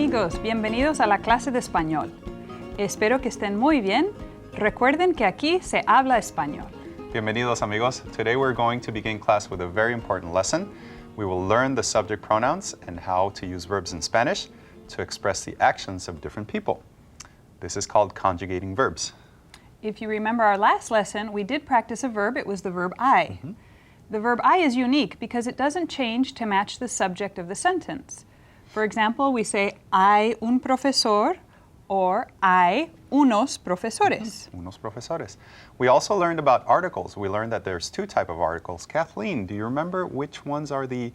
amigos, bienvenidos a la clase de español. Espero que estén muy bien. Recuerden que aquí se habla español. Bienvenidos amigos. Today we're going to begin class with a very important lesson. We will learn the subject pronouns and how to use verbs in Spanish to express the actions of different people. This is called conjugating verbs. If you remember our last lesson, we did practice a verb. It was the verb I. The verb I is unique because it doesn't change to match the subject of the sentence. For example, we say hay un profesor or hay unos profesores. Unos profesores. We also learned about articles. We learned that there's two types of articles. Kathleen, do you remember which ones are the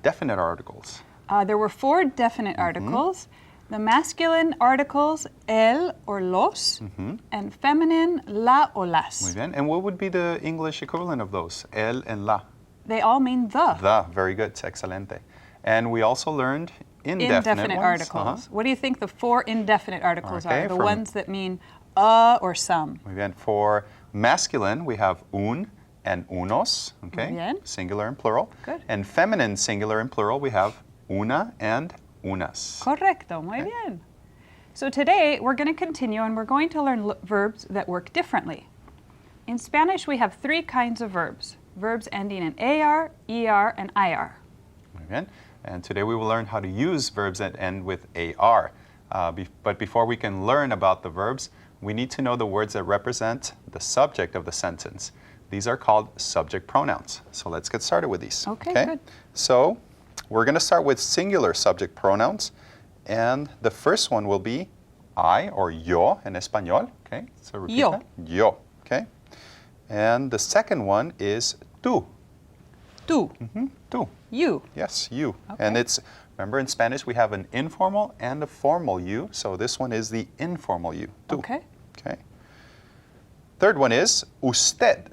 definite articles? There were four definite articles. The masculine articles el or los, and feminine la o las. Muy bien. And what would be the English equivalent of those? El and la. They all mean the. The. Very good. Excelente. And we also learned indefinite ones. Articles. What do you think the four indefinite articles Okay, are? The ones that mean a or some. Muy bien. For masculine, we have un and unos, okay? Muy bien. Singular and plural. Good. And feminine, singular and plural, we have una and unas. Correcto, muy bien. So today we're going to continue and we're going to learn verbs that work differently. In Spanish, we have three kinds of verbs. Verbs ending in AR, ER, and IR. Muy bien. And today we will learn how to use verbs that end with AR. But before we can learn about the verbs, we need to know the words that represent the subject of the sentence. These are called subject pronouns. So let's get started with these. Okay, good. So we're going to start with singular subject pronouns. And the first one will be I or yo in Español. Okay, so repeat Yo. that. Yo. Okay. And the second one is tú. Tú. Tú. You. Yes, you. Okay. And it's, remember in Spanish we have an informal and a formal you, so this one is the informal you. Tú. Okay. Okay. Third one is usted.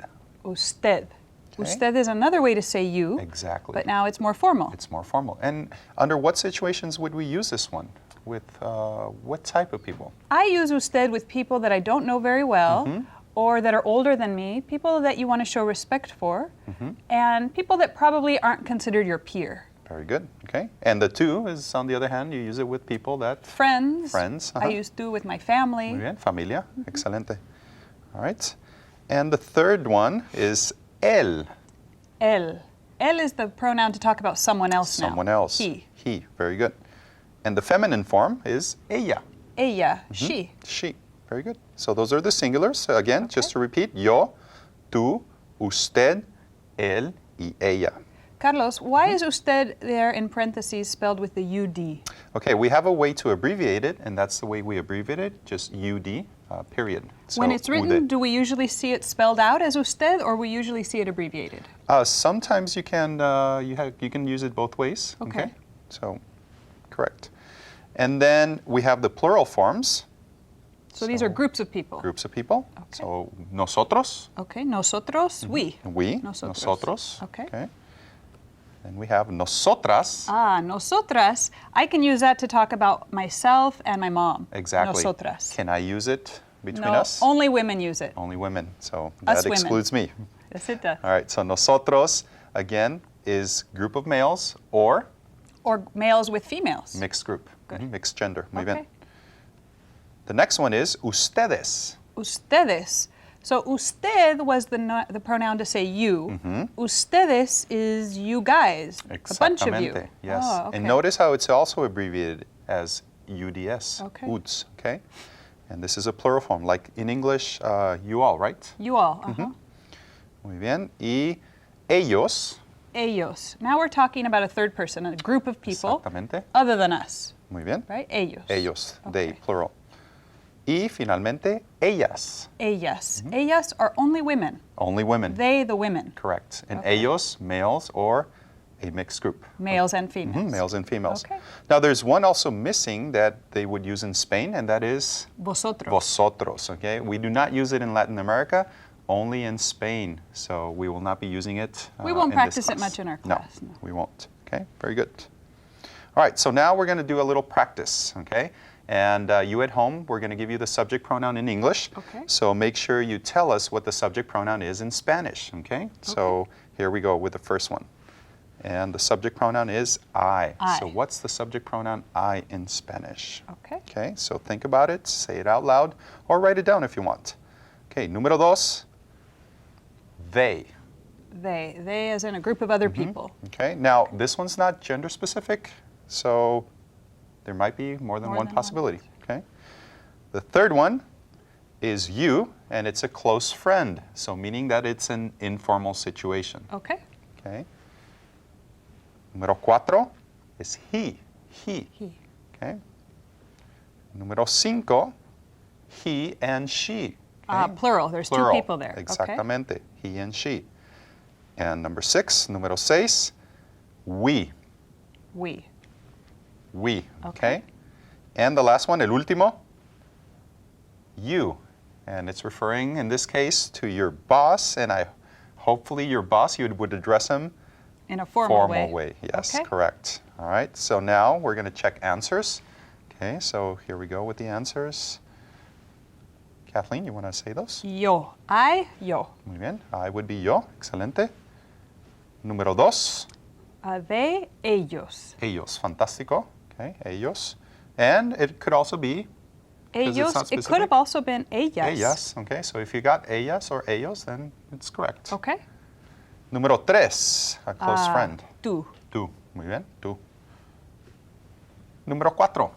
Usted. Okay. Usted is another way to say you, Exactly. but now it's more formal. It's more formal. And under what situations would we use this one? With what type of people? I use usted with people that I don't know very well, or that are older than me, people that you want to show respect for, and people that probably aren't considered your peer. Very good. Okay. And the tú is, on the other hand, you use it with people that... Friends. Friends. I use tú with my family. Muy bien. Familia. Excelente. All right. And the third one is el. El. El is the pronoun to talk about someone else now. Someone else. He. He. Very good. And the feminine form is ella. Ella. She. She. Very good. So those are the singulars. Again, just to repeat, yo, tú, usted, él, y ella. Carlos, why is usted there in parentheses spelled with the UD? Okay, we have a way to abbreviate it, and that's the way we abbreviate it, just UD, period. So, When it's written, ude. do we usually see it spelled out as usted, or we usually see it abbreviated? Sometimes you can you can use it both ways. Okay. So, correct. And then we have the plural forms. So these are groups of people. Groups of people. Okay. So nosotros, Okay, nosotros, we. we, Nosotros. Okay. Then we have nosotras. Nosotras. I can use that to talk about myself and my mom. Exactly. Nosotras. Can I use it between No, us? only women use it. Only women. So Us that women. excludes me. Yes, it does. All right. So nosotros, again, is group of males or Or males with females. mixed group. Good. Mixed gender. Muy Okay. bien. The next one is ustedes. Ustedes. So usted was the pronoun to say you. Ustedes is you guys, a bunch of you. Exactamente, yes. Oh, okay. And notice how it's also abbreviated as UDS, Okay. UDS, okay? And this is a plural form, like in English, you all, right? You all. Muy bien. Y ellos, Ellos. Now we're talking about a third person, a group of people exactamente, other than us, muy bien. right? Ellos. Ellos, they, Okay. plural. Y finalmente, ellas, Ellas. Ellas are only women. only women. They, the women. Correct. And Okay. ellos, males, or a mixed group. Males and females. Males and females. Okay. Now there's one also missing that they would use in Spain, and that is Vosotros. vosotros, okay? We do not use it in Latin America, only in Spain. So we will not be using it We won't in this practice it class. much in our class, no. we won't. Okay, very good. All right, so now we're going to do a little practice, okay? And you at home, we're going to give you the subject pronoun in English. Okay. So make sure you tell us what the subject pronoun is in Spanish, okay? So here we go with the first one. And the subject pronoun is I. I. So what's the subject pronoun I in Spanish? Okay. Okay, so think about it, say it out loud, or write it down if you want. Okay, número dos, they. They as in a group of other people. Okay, now this one's not gender specific, so there might be more than More one than possibility. Okay. The third one is you, and it's a close friend, so meaning that it's an informal situation. Okay. Okay. Número cuatro is he. He. Okay. Número cinco, he and she. Okay? Plural. There's Plural. two people there. Exactamente. He and she. And number six, número seis, we. We. We. Okay. Okay. And the last one, el último, you. And it's referring, in this case, to your boss. And hopefully your boss, you would address him In a formal way. Yes, Okay. correct. All right. So now we're going to check answers. Okay. So here we go with the answers. Kathleen, you want to say those? Yo. I, yo. Muy bien. I would be yo. Excelente. Número dos, They, ellos. ellos. Fantástico. Okay. Ellos. And it could also be because it's Ellos. not It could specific. have also been ellas. Ellas. Okay. So if you got ellas or ellos, then it's correct. Okay. Número tres, a close friend. Tú. Tú. Muy bien. Tú. Número cuatro,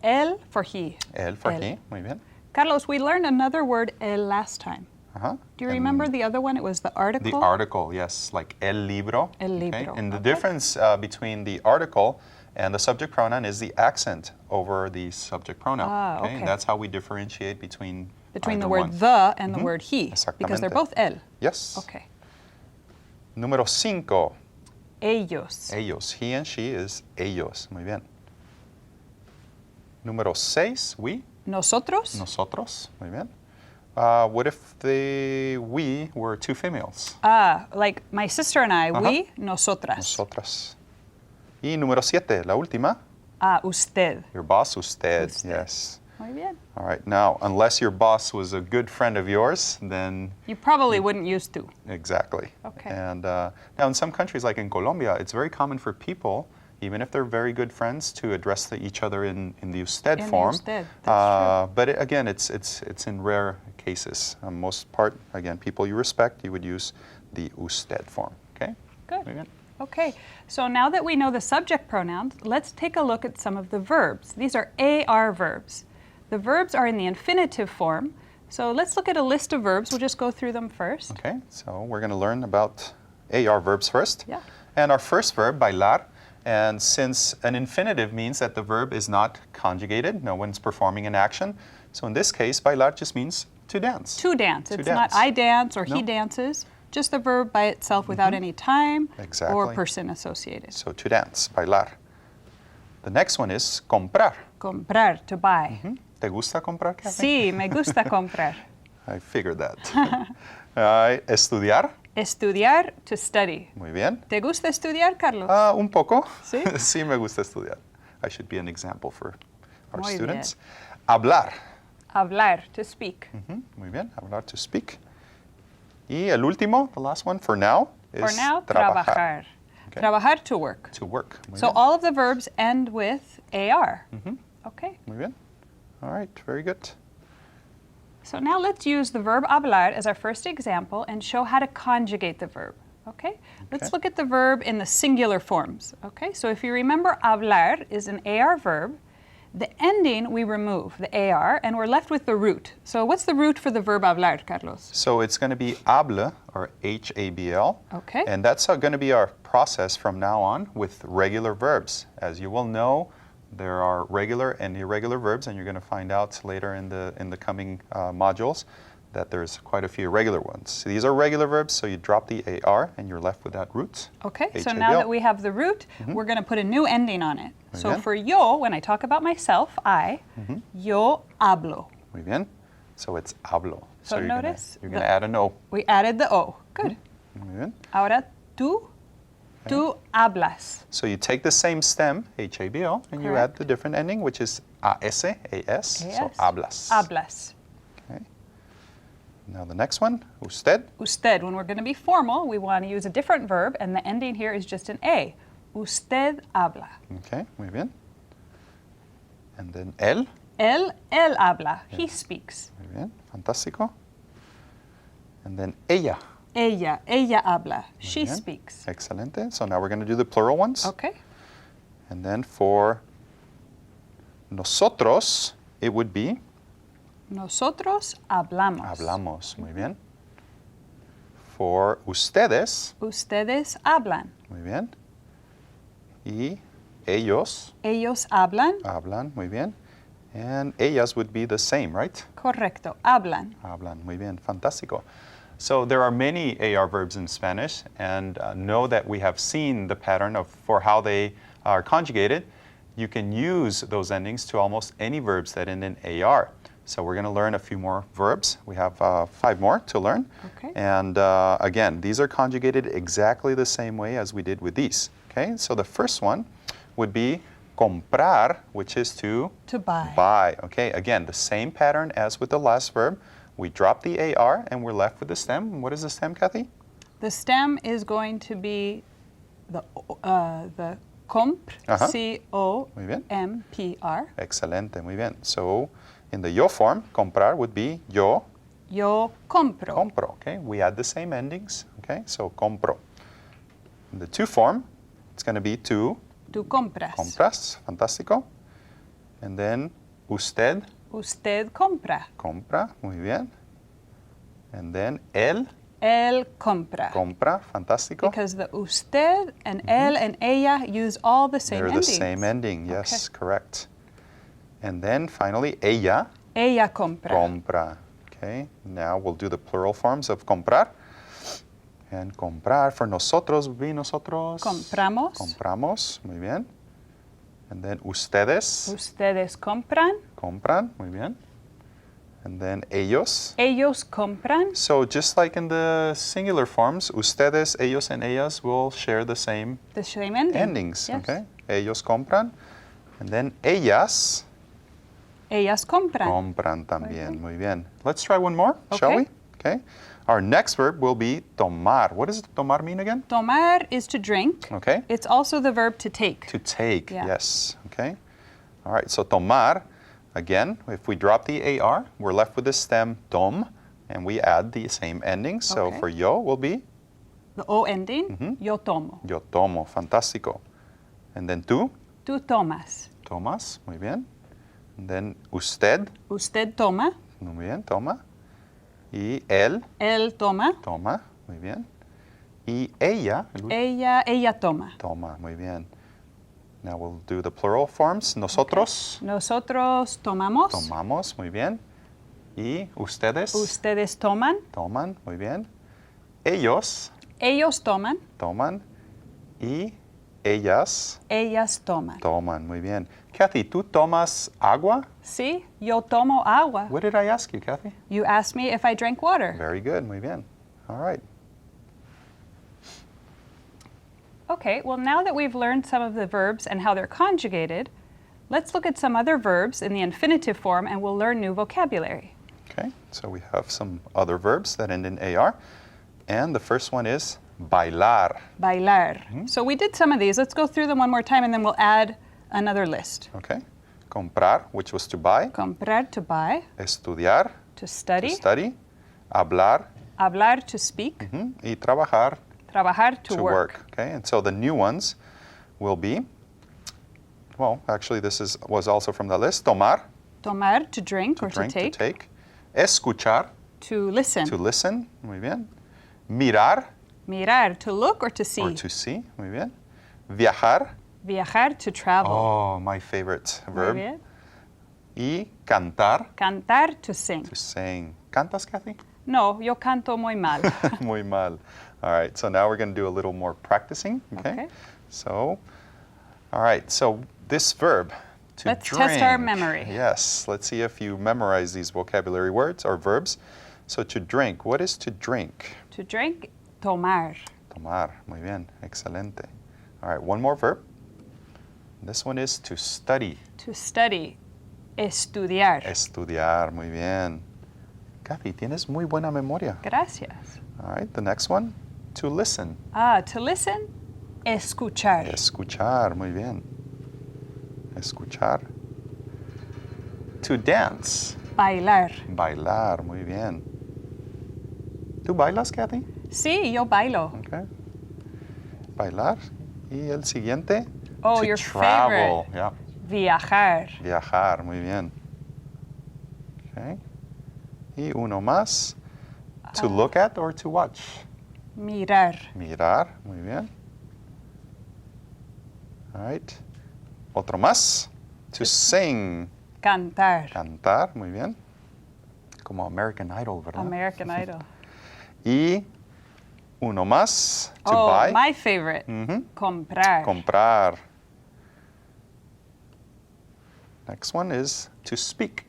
Él for he. él for Él. he. Muy bien. Carlos, we learned another word, el, last time. Uh-huh. Do you remember the other one? It was the article. The article, yes, like el libro. El libro, And the okay. difference between the article and the subject pronoun is the accent over the subject pronoun. Okay. And that's how we differentiate between the either word one. the and the word he. Because they're Exactamente. both el. Yes. Okay. Número cinco, Ellos. ellos. He and she is ellos. Muy bien. Número seis, we, Nosotros. nosotros. Muy bien. What if the we were two females? Like my sister and I, we, nosotras. Nosotras. Y número siete, la última. Usted. Your boss, usted. Usted. Yes. Muy bien. All right. Now, unless your boss was a good friend of yours, then You probably wouldn't use to. exactly. Okay. And now, in some countries, like in Colombia, it's very common for people, even if they're very good friends, to address each other in the usted In the form. usted, that's But again, it's in rare cases. Most part, again, people you respect, you would use the usted form. Okay. Good. Muy bien. Okay, so now that we know the subject pronouns, let's take a look at some of the verbs. These are AR verbs. The verbs are in the infinitive form. So let's look at a list of verbs. We'll just go through them first. Okay. So we're going to learn about AR verbs first. Yeah. And our first verb, bailar. And since an infinitive means that the verb is not conjugated, no one's performing an action. So in this case, bailar just means to dance. To dance. To It's dance. not I dance or he No. dances. Just the verb by itself without any time or Exactly. person associated. So to dance, bailar. The next one is comprar. Comprar, to buy. ¿Te gusta comprar, Kathy? Sí, me gusta comprar. I figured that. Estudiar. Estudiar, to study. Muy bien. ¿Te gusta estudiar, Carlos? Un poco. ¿Sí? Sí, me gusta estudiar. I should be an example for our Muy students. Hablar. Hablar, to speak. Muy bien. Hablar, to speak. Y el último, the last one, for now, is For now, trabajar. trabajar. Okay. Trabajar, to work. To work. Muy So bien. all of the verbs end with AR. Okay. Muy bien. All right, very good. So now let's use the verb hablar as our first example and show how to conjugate the verb. Okay? Let's Okay. look at the verb in the singular forms. Okay? So if you remember, hablar is an AR verb. The ending we remove, the AR, and we're left with the root. So what's the root for the verb hablar, Carlos? So it's going to be habla, or H-A-B-L. Okay. And that's going to be our process from now on with regular verbs. As you will know, there are regular and irregular verbs, and you're going to find out later in the coming modules that there's quite a few irregular ones. So these are regular verbs, so you drop the AR and you're left with that root. Okay, so H-A-B-L. now that we have the root, we're going to put a new ending on it. So bien. for yo, when I talk about myself, I, yo hablo. Muy bien. So it's hablo. So you're notice You're going to add an O. We added the O. Good. Muy bien. Ahora tú hablas. So you take the same stem, H-A-B-L, and you add the different ending, which is A-S, A-S. So hablas. Hablas. Okay. Now the next one, usted. Usted. When we're going to be formal, we want to use a different verb, and the ending here is just an A. Usted habla. Okay, muy bien. And then él. Él habla. He speaks. Muy bien, fantástico. And then ella. Ella habla. She bien. speaks. Excelente. So now we're going to do the plural ones. Okay. And then for nosotros, it would be Nosotros hablamos. hablamos. Muy bien. For ustedes, Ustedes hablan. muy bien. Y ellos Ellos hablan. hablan, muy bien. And ellas would be the same, right? Correcto. Hablan. Hablan, muy bien, fantástico. So there are many AR verbs in Spanish, and know that we have seen the pattern for how they are conjugated. You can use those endings to almost any verbs that end in AR. So we're going to learn a few more verbs. We have 5 more to learn. Okay. And again, these are conjugated exactly the same way as we did with these. Okay, so the first one would be comprar, which is to buy. buy. Okay, again, the same pattern as with the last verb. We drop the AR and we're left with the stem. What is the stem, Kathy? The stem is going to be the compr, Muy bien. C-O-M-P-R. Excelente, muy bien. So in the yo form, comprar would be yo Yo compro. compro. Okay, we add the same endings. Okay, so compro. In the to form, it's going to be tú Tú compras. compras. Fantástico. And then usted Usted compra. compra. Muy bien. And then él Él compra. compra. Fantástico. Because the usted and él and ella use all the same They're endings. the same ending. Yes, correct. And then finally, ella Ella compra. compra. Okay, now we'll do the plural forms of comprar. And comprar for nosotros would be nosotros. Compramos. Compramos, muy bien. And then ustedes Ustedes compran. compran, muy bien. And then ellos. Ellos compran. So just like in the singular forms, ustedes, ellos, and ellas will share the same The same ending. endings. Yes. Okay, ellos compran. And then ellas Ellas compran. compran también. bien. Muy bien. Let's try one more, shall Okay. we? Okay. Our next verb will be tomar. What does tomar mean again? Tomar is to drink. Okay. It's also the verb to take. To take, Yeah. yes. Okay. All right, so tomar, again, if we drop the AR, we're left with the stem tom, and we add the same ending. So Okay. for yo will be The O ending. Yo tomo. yo tomo, fantástico. And then tú, Tú tomas. tomas, muy bien. And then usted, Usted toma. muy bien, toma. Y él, Él toma. toma, muy bien. Y ella, Ella toma. toma, muy bien. Now we'll do the plural forms. Nosotros, Nosotros tomamos. tomamos, muy bien. Y ustedes, Ustedes toman. toman, muy bien. Ellos Ellos toman. toman. Y ellas Ellas toman. toman, muy bien. Kathy, ¿tú tomas agua? Sí, yo tomo agua. What did I ask you, Kathy? You asked me if I drank water. Very good, muy bien. All right. Okay, well, now that we've learned some of the verbs and how they're conjugated, let's look at some other verbs in the infinitive form and we'll learn new vocabulary. Okay, so we have some other verbs that end in AR. And the first one is bailar. Bailar. So we did some of these. Let's go through them one more time and then we'll add another list. Okay. Comprar, which was to buy. Comprar, to buy. Estudiar, To study. to study. Hablar, Hablar, to speak. y trabajar, Trabajar, to to work. work. Okay, and so the new ones will be, well, actually this was also from the list. Tomar, Tomar, to drink or drink, to take. Escuchar, To listen. to listen. Muy bien. Mirar, Mirar, to look or to see. or to see. Muy bien. Viajar. Viajar, to travel. Oh, my favorite Muy verb. bien. Y cantar, Cantar, to sing. to sing. ¿Cantas, Kathy? No, yo canto muy mal. Muy mal. All right, so now we're going to do a little more practicing. Okay. Okay. So, all right, so this verb, to Let's drink. test our memory. Yes, let's see if you memorize these vocabulary words or verbs. So, to drink, what is to drink? To drink, tomar. Tomar. Muy bien. Excelente. All right, one more verb. This one is to study. To study, estudiar. Estudiar. Muy bien. Kathy, tienes muy buena memoria. Gracias. All right, the next one, to listen. To listen, escuchar. Escuchar, muy bien. Escuchar. To dance. Bailar. Bailar, muy bien. ¿Tú bailas, Kathy? Sí, yo bailo. Okay. Bailar. Y el siguiente, Oh, to your travel. favorite. Yeah. Viajar. Viajar, muy bien. Okay. Y uno más, to look at or to watch. Mirar. Mirar, muy bien. All right. Otro más, to sing. Cantar. Cantar, muy bien. Como American Idol, ¿verdad? American Idol. Y uno más, to Oh, buy. my favorite. Mhm. Comprar. Comprar. Next one is to speak.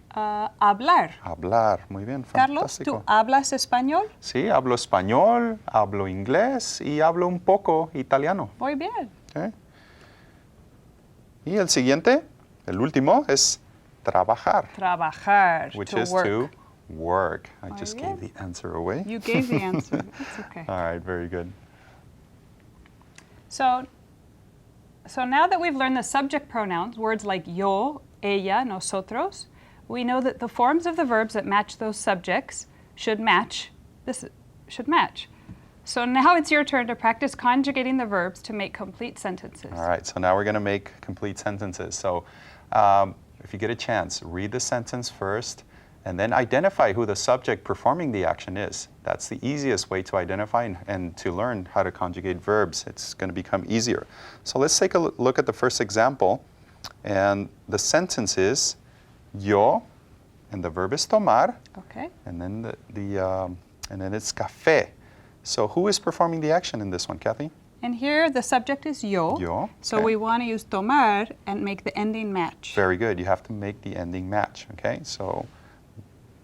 Hablar. Hablar, muy bien, Carlos, ¿tú fantástico. hablas español? Sí, hablo español, hablo inglés y hablo un poco italiano. Muy bien. Okay. Y el siguiente, el último, es trabajar, Trabajar. which to is work. to work. I Muy just bien. gave the answer away. You gave the answer. It's okay. All right, very good. So now that we've learned the subject pronouns, words like yo, ella, nosotros, we know that the forms of the verbs that match those subjects should match. Should match. So now it's your turn to practice conjugating the verbs to make complete sentences. All right, so now we're going to make complete sentences. So if you get a chance, read the sentence first and then identify who the subject performing the action is. That's the easiest way to identify and to learn how to conjugate verbs. It's going to become easier. So let's take a look at the first example. And the sentence is yo, and the verb is tomar, Okay. and then and then it's café. So who is performing the action in this one, Kathy? And here the subject is yo. Yo. So okay. we want to use tomar and make the ending match. Very good. You have to make the ending match, okay? So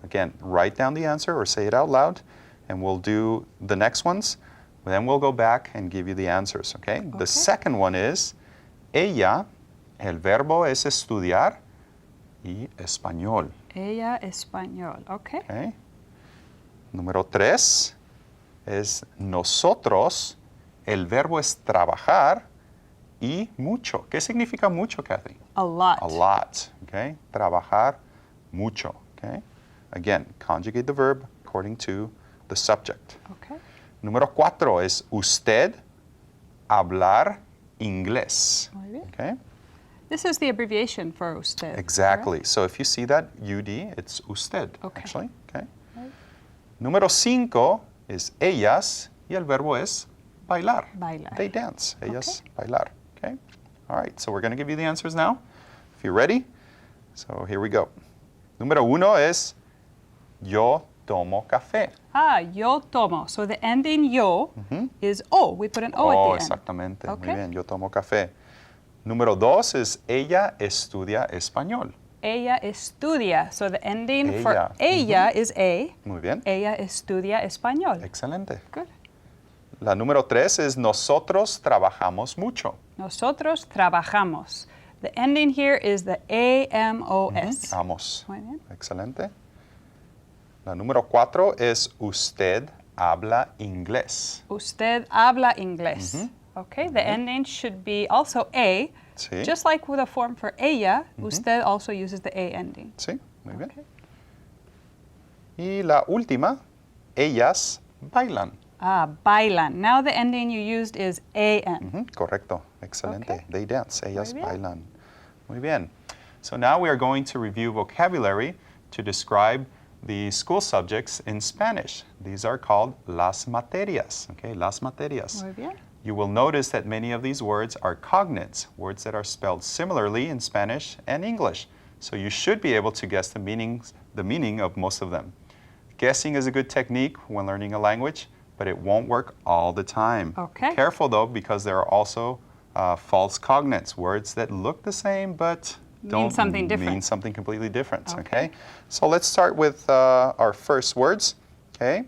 again, write down the answer or say it out loud, and we'll do the next ones. Then we'll go back and give you the answers, okay? The second one is ella, el verbo es estudiar y español. Ella español. Okay. Okay. Número 3 es nosotros, el verbo es trabajar y mucho. ¿Qué significa mucho, Kathy? A lot. A lot, okay? Trabajar mucho, okay? Again, conjugate the verb according to the subject. Okay. Número 4 es usted hablar inglés. Muy bien. Okay? This is the abbreviation for usted. Exactly. correct? So if you see that UD, it's usted, Okay. actually. Okay. Número 5 es ellas y el verbo es bailar. Bailar. They dance. Ellas bailar. Okay. All right. So we're going to give you the answers now. If you're ready. So here we go. Número 1 es yo tomo café. Yo tomo. So the ending yo is O. We put an O at the end. Exactamente. Okay. Muy bien. Yo tomo café. Número 2 es ella estudia español. Ella estudia. So the ending Ella. for ella is A. Muy bien. Ella estudia español. Excelente. Good. La número 3 es nosotros trabajamos mucho. Nosotros trabajamos. The ending here is the A-M-O-S. Amos. Muy bien. Excelente. La número 4 es usted habla inglés. Usted habla inglés. Okay, the ending should be also A. Sí. Just like with a form for ella, usted also uses the A ending. Sí, muy bien. Okay. Y la última, ellas bailan. Bailan. Now the ending you used is A-N. Correcto. Excelente. Okay. They dance. Ellas Muy bien. bailan. Muy bien. So now we are going to review vocabulary to describe the school subjects in Spanish. These are called las materias. Okay, las materias. Muy bien. You will notice that many of these words are cognates, words that are spelled similarly in Spanish and English. So you should be able to guess the meaning of most of them. Guessing is a good technique when learning a language, but it won't work all the time. Okay. Careful though, because there are also false cognates, words that look the same but don't something different. mean something completely different. Okay. Okay. So let's start with our first words. Okay.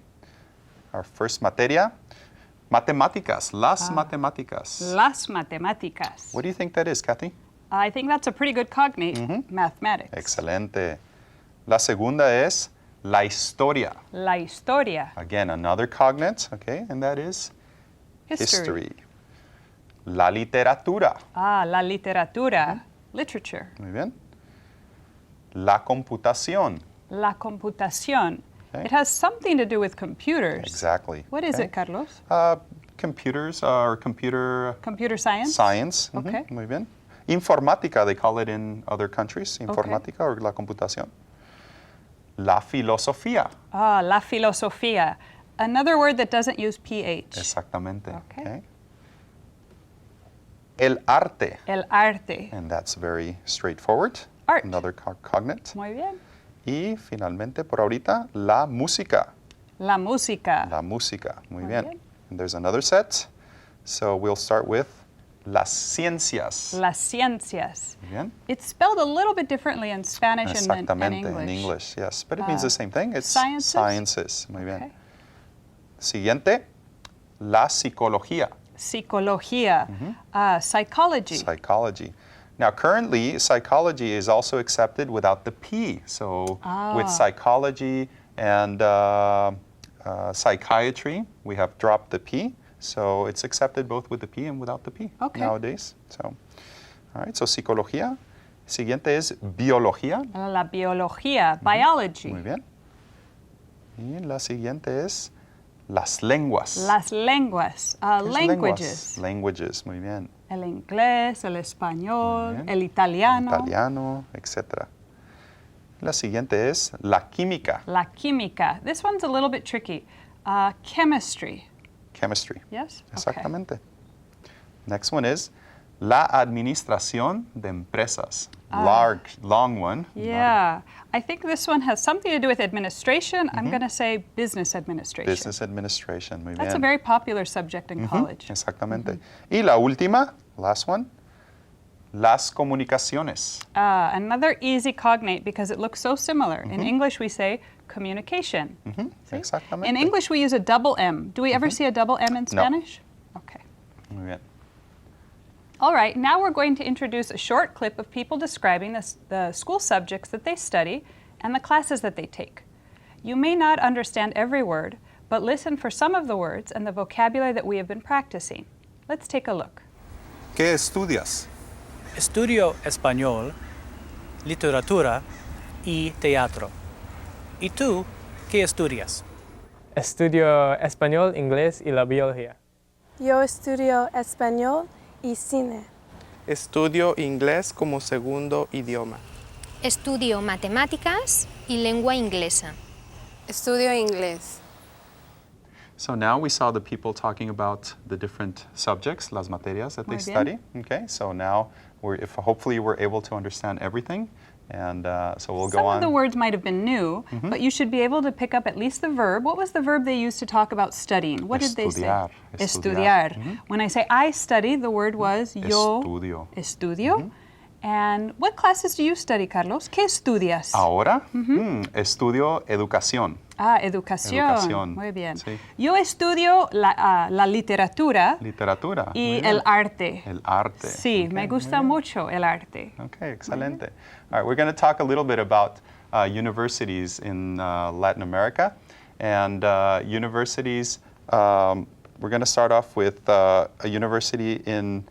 Our first materia. Matemáticas, las matemáticas. Las matemáticas. What do you think that is, Kathy? I think that's a pretty good cognate. Mathematics. Excelente. La segunda es La historia. La historia. Again, another cognate, okay, and that is history. La literatura. Ah, la literatura. Literature. Muy bien. La computación. La computación. Okay. It has something to do with computers. Exactly. What is okay. it, Carlos? Computers or computer Computer science? science. Okay. Muy bien. Informática, they call it in other countries. Informática or la computación. La filosofía. Ah, la filosofía. Another word that doesn't use PH. Exactamente. Okay. El arte. El arte. And that's very straightforward. Art. Another cognate. Muy bien. Y finalmente, por ahorita, la música. La música. La música. Muy Muy bien. bien. And there's another set. So we'll start with las ciencias. Las ciencias. Muy bien. It's spelled a little bit differently in Spanish and Exactamente, English. in English, yes. But it means the same thing. It's sciences? sciences. Muy bien. Okay. Siguiente, la psicología. Psicología. Psychology. Psychology. Now, currently, psychology is also accepted without the P. So with psychology and psychiatry, we have dropped the P. So it's accepted both with the P and without the P nowadays. So, all right, so psicología. Siguiente es biología. La biología. Biology. Muy bien. Y la siguiente es las lenguas. Las lenguas. ¿Qué es Languages. lenguas? Languages, muy bien. El inglés, el español, Muy bien. el italiano. Italiano, etc. La siguiente es la química. La química. This one's a little bit tricky. Chemistry. Chemistry. Yes? Exactamente. Next one is la administración de empresas. Long one. Yeah. I think this one has something to do with administration. I'm going to say business administration. Business administration. Muy That's a bien. very popular subject in college. Exactamente. Y la última, last one, las comunicaciones. Another easy cognate because it looks so similar. In English, we say communication. See? Exactamente. In English, we use a double M. Do we ever see a double M in Spanish? Okay. Muy bien. All right, now we're going to introduce a short clip of people describing the school subjects that they study and the classes that they take. You may not understand every word, but listen for some of the words and the vocabulary that we have been practicing. Let's take a look. ¿Qué estudias? Estudio español, literatura y teatro. ¿Y tú qué estudias? Estudio español, inglés y la biología. Yo estudio español y cine. Estudio inglés como segundo idioma. Estudio matemáticas y lengua inglesa. Estudio inglés. So now we saw the people talking about the different subjects, las materias that they Muy bien. study. Okay, so now hopefully we're able to understand everything, and so we'll go Some on. of the words might have been new, but you should be able to pick up at least the verb. What was the verb they used to talk about studying? What did they say? Estudiar. Estudiar. When I say I study, the word was yo Estudio. estudio. And what classes do you study, Carlos? ¿Qué estudias? Ahora, estudio educación. Educación. Educación, Muy bien. sí. Yo estudio la literatura Literatura. y Muy bien. el arte. El arte. Sí, Okay, me muy gusta bien. mucho el arte. Okay, excelente. All right, we're going to talk a little bit about universities in Latin America. And universities, we're going to start off with a university in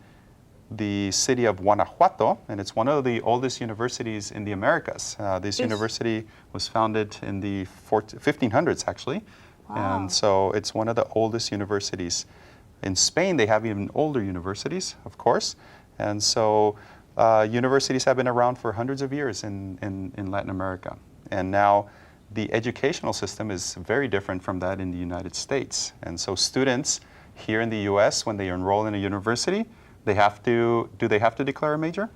the city of Guanajuato, and it's one of the oldest universities in the Americas. This university was founded in the 1500s, actually. Wow. And so it's one of the oldest universities. In Spain, they have even older universities, of course. And so universities have been around for hundreds of years in Latin America. And now the educational system is very different from that in the United States. And so students here in the US, when they enroll in a university, do they have to declare a major?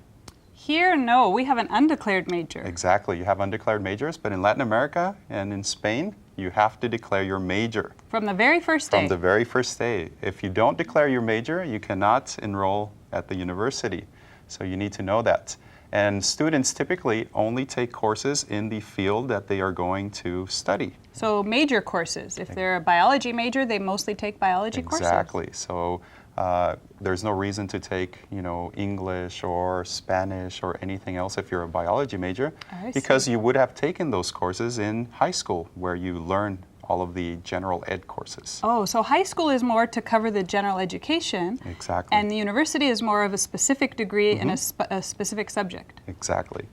Here, no, we have an undeclared major. Exactly, you have undeclared majors, but in Latin America and in Spain, you have to declare your major. From the very first day. From the very first day. If you don't declare your major, you cannot enroll at the university. So you need to know that. And students typically only take courses in the field that they are going to study. So major courses. If they're a biology major, they mostly take biology courses. Exactly. So There's no reason to take, English or Spanish or anything else if you're a biology major, because you would have taken those courses in high school where you learn all of the general ed courses. Oh, so high school is more to cover the general education. Exactly. And the university is more of a specific degree in a specific subject. Exactly.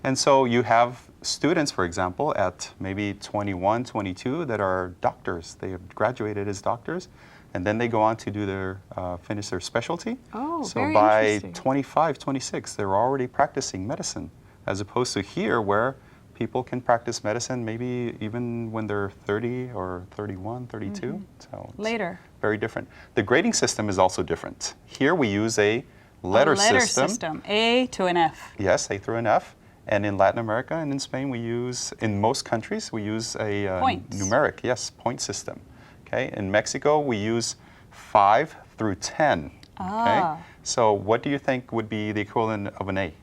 And so you have students, for example, at maybe 21, 22 that are doctors. They have graduated as doctors, and then they go on to do finish their specialty. Oh, so very by interesting. 25, 26, they're already practicing medicine, as opposed to here where people can practice medicine maybe even when they're 30 or 31, 32. So it's Later. very different. The grading system is also different. Here we use a letter system. A to an F. Yes, A through an F. And in Latin America and in Spain, in most countries, we use a numeric, point system. Okay. In Mexico, we use 5 through 10. Okay. So what do you think would be the equivalent of an A?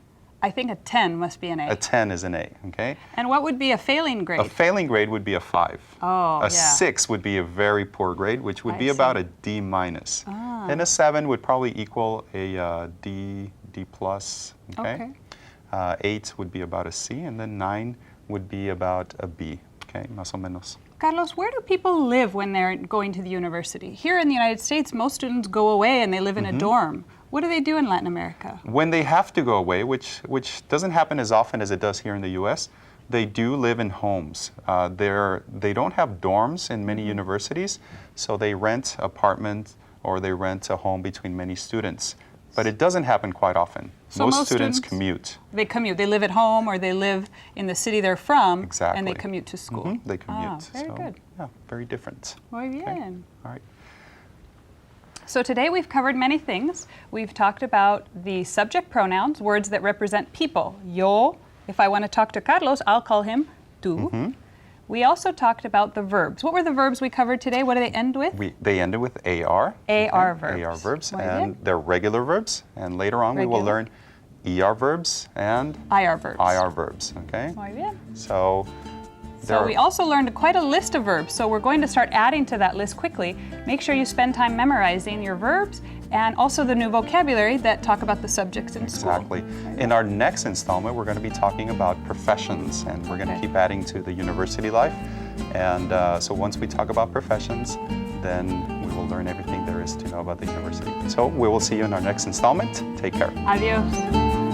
I think a 10 must be an A. A 10 is an A, okay? And what would be a failing grade? A failing grade would be a 5. Oh, a 6 would be a very poor grade, which would be about a D minus. And a 7 would probably equal a D plus, okay? 8 would be about a C, and then 9 would be about a B, okay? Más o menos. Carlos, where do people live when they're going to the university? Here in the United States, most students go away and they live in a dorm. What do they do in Latin America? When they have to go away, which doesn't happen as often as it does here in the U.S., they do live in homes. They don't have dorms in many universities, so they rent apartments or they rent a home between many students. But it doesn't happen quite often. So most students commute. They commute. They live at home or they live in the city they're from. Exactly. And they commute to school. They commute. Very good. Yeah, very different. Muy bien. All right. So today we've covered many things. We've talked about the subject pronouns, words that represent people. Yo, if I want to talk to Carlos, I'll call him tú. We also talked about the verbs. What were the verbs we covered today? What do they end with? They ended with AR. AR verbs. AR verbs, Muy and bien. they're regular verbs. And later on we will learn ER verbs and IR verbs. IR verbs, okay? Muy bien. So we also learned quite a list of verbs, so we're going to start adding to that list quickly. Make sure you spend time memorizing your verbs and also the new vocabulary that talk about the subjects in school. Exactly. In our next installment, we're going to be talking about professions, and we're going to keep adding to the university life. And so once we talk about professions, then we will learn everything there is to know about the university. So we will see you in our next installment. Take care. Adios.